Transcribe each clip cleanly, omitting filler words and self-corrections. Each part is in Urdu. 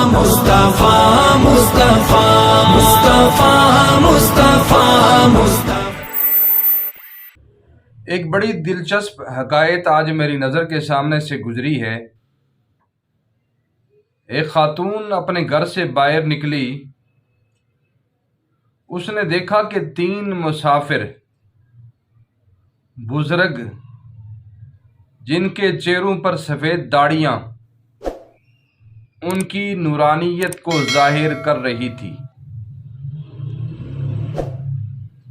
مصطفیٰ مصطفیٰ مصطفیٰ مصطفیٰ مصطفیٰ۔ ایک بڑی دلچسپ حکایت آج میری نظر کے سامنے سے گزری ہے۔ ایک خاتون اپنے گھر سے باہر نکلی، اس نے دیکھا کہ 3 مسافر بزرگ جن کے چہروں پر سفید داڑیاں ان کی نورانیت کو ظاہر کر رہی تھی۔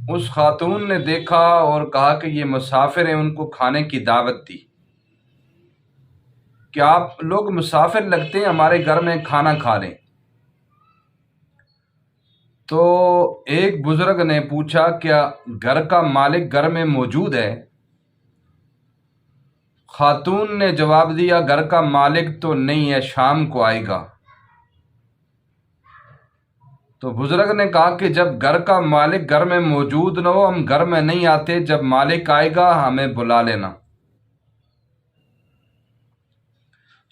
اس خاتون نے دیکھا اور کہا کہ یہ مسافر ہیں، ان کو کھانے کی دعوت دی کہ آپ لوگ مسافر لگتے ہیں، ہمارے گھر میں کھانا کھا لیں۔ تو ایک بزرگ نے پوچھا کیا گھر کا مالک گھر میں موجود ہے؟ خاتون نے جواب دیا گھر کا مالک تو نہیں ہے، شام کو آئے گا۔ تو بزرگ نے کہا کہ جب گھر کا مالک گھر میں موجود نہ ہو، ہم گھر میں نہیں آتے، جب مالک آئے گا ہمیں بلا لینا۔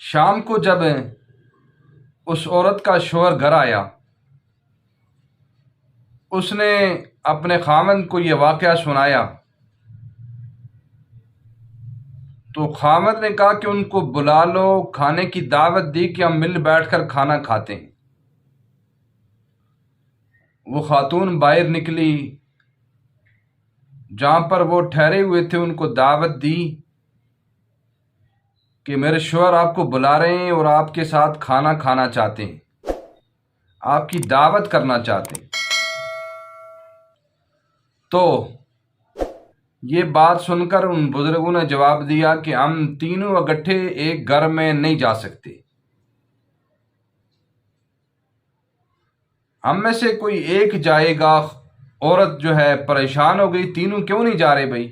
شام کو جب اس عورت کا شوہر گھر آیا، اس نے اپنے خاوند کو یہ واقعہ سنایا، تو خاوند نے کہا کہ ان کو بلا لو، کھانے کی دعوت دی کہ ہم مل بیٹھ کر کھانا کھاتے ہیں۔ وہ خاتون باہر نکلی، جہاں پر وہ ٹھہرے ہوئے تھے ان کو دعوت دی کہ میرے شوہر آپ کو بلا رہے ہیں اور آپ کے ساتھ کھانا کھانا چاہتے ہیں، آپ کی دعوت کرنا چاہتے ہیں۔ تو یہ بات سن کر ان بزرگوں نے جواب دیا کہ ہم تینوں اکٹھے ایک گھر میں نہیں جا سکتے، ہم میں سے کوئی ایک جائے گا۔ عورت جو ہے پریشان ہو گئی، تینوں کیوں نہیں جا رہے بھائی؟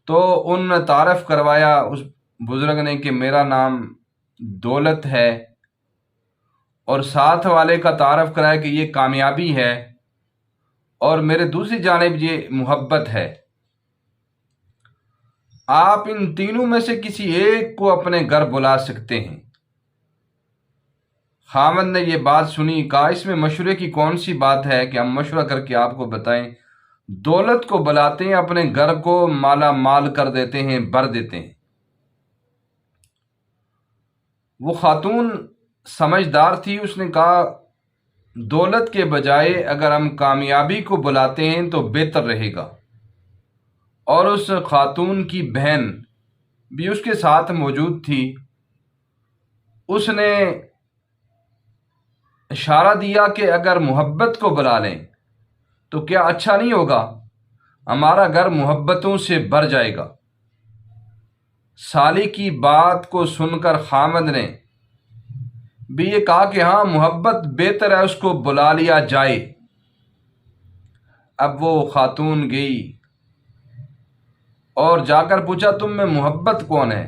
تو ان نے تعارف کروایا اس بزرگ نے کہ میرا نام دولت ہے، اور ساتھ والے کا تعارف کرایا کہ یہ کامیابی ہے، اور میرے دوسری جانب یہ محبت ہے۔ آپ ان تینوں میں سے کسی ایک کو اپنے گھر بلا سکتے ہیں۔ خاوند نے یہ بات سنی، کہا اس میں مشورے کی کون سی بات ہے کہ ہم مشورہ کر کے آپ کو بتائیں۔ دولت کو بلاتے ہیں، اپنے گھر کو مالا مال کر دیتے ہیں، بھر دیتے ہیں۔ وہ خاتون سمجھدار تھی، اس نے کہا دولت کے بجائے اگر ہم کامیابی کو بلاتے ہیں تو بہتر رہے گا۔ اور اس خاتون کی بہن بھی اس کے ساتھ موجود تھی، اس نے اشارہ دیا کہ اگر محبت کو بلا لیں تو کیا اچھا نہیں ہوگا؟ ہمارا گھر محبتوں سے بھر جائے گا۔ سالی کی بات کو سن کر خاوند نے بھی یہ کہا کہ ہاں محبت بہتر ہے، اس کو بلا لیا جائے۔ اب وہ خاتون گئی اور جا کر پوچھا تم میں محبت کون ہے؟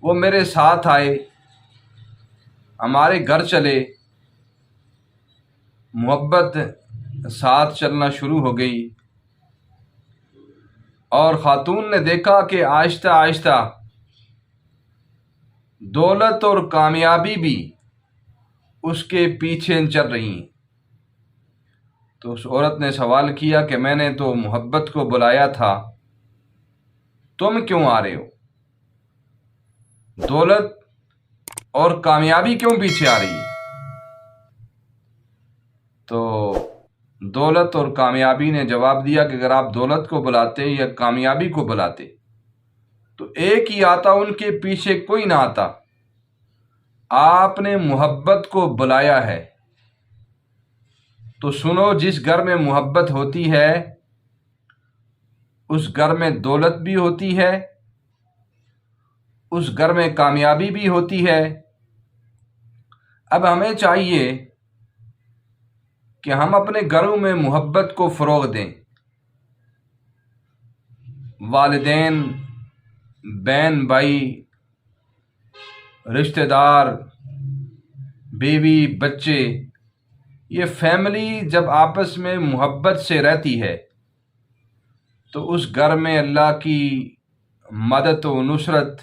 وہ میرے ساتھ آئے، ہمارے گھر چلے، محبت ساتھ چلنا شروع ہو گئی، اور خاتون نے دیکھا کہ آہستہ آہستہ دولت اور کامیابی بھی اس کے پیچھے چل رہی ہیں۔ تو اس عورت نے سوال کیا کہ میں نے تو محبت کو بلایا تھا، تم کیوں آ رہے ہو؟ دولت اور کامیابی کیوں پیچھے آ رہی ہے؟ تو دولت اور کامیابی نے جواب دیا کہ اگر آپ دولت کو بلاتے یا کامیابی کو بلاتے تو ایک ہی آتا، ان کے پیچھے کوئی نہ آتا۔ آپ نے محبت کو بلایا ہے تو سنو، جس گھر میں محبت ہوتی ہے اس گھر میں دولت بھی ہوتی ہے، اس گھر میں کامیابی بھی ہوتی ہے۔ اب ہمیں چاہیے کہ ہم اپنے گھروں میں محبت کو فروغ دیں۔ والدین، بہن بھائی، رشتہ دار، بیوی، بچے، یہ فیملی جب آپس میں محبت سے رہتی ہے تو اس گھر میں اللہ کی مدد و نصرت،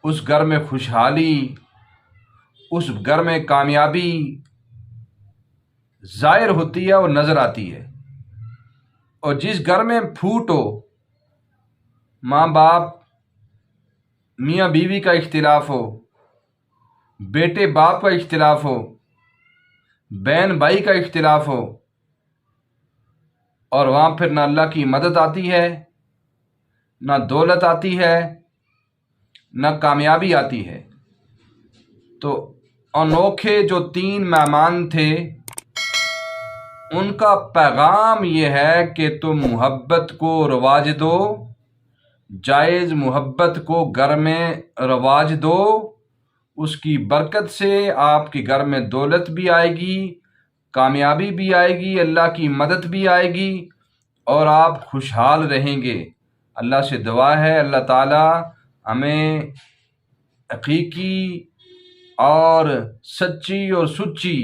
اس گھر میں خوشحالی اس گھر میں کامیابی ظاہر ہوتی ہے اور نظر آتی ہے، اور جس گھر میں پھوٹ ہو، ماں باپ میاں بیوی کا اختلاف ہو، بیٹے باپ کا اختلاف ہو، بہن بھائی کا اختلاف ہو، اور وہاں پھر نہ اللہ کی مدد آتی ہے، نہ دولت آتی ہے، نہ کامیابی آتی ہے، تو انوکھے جو 3 مہمان تھے ان کا پیغام یہ ہے کہ تم محبت کو رواج دو، جائز محبت کو گھر میں رواج دو، اس کی برکت سے آپ کے گھر میں دولت بھی آئے گی، کامیابی بھی آئے گی، اللہ کی مدد بھی آئے گی، اور آپ خوشحال رہیں گے۔ اللہ سے دعا ہے اللہ تعالی ہمیں حقیقی اور سچی اور سچی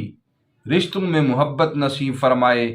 رشتوں میں محبت نصیب فرمائے۔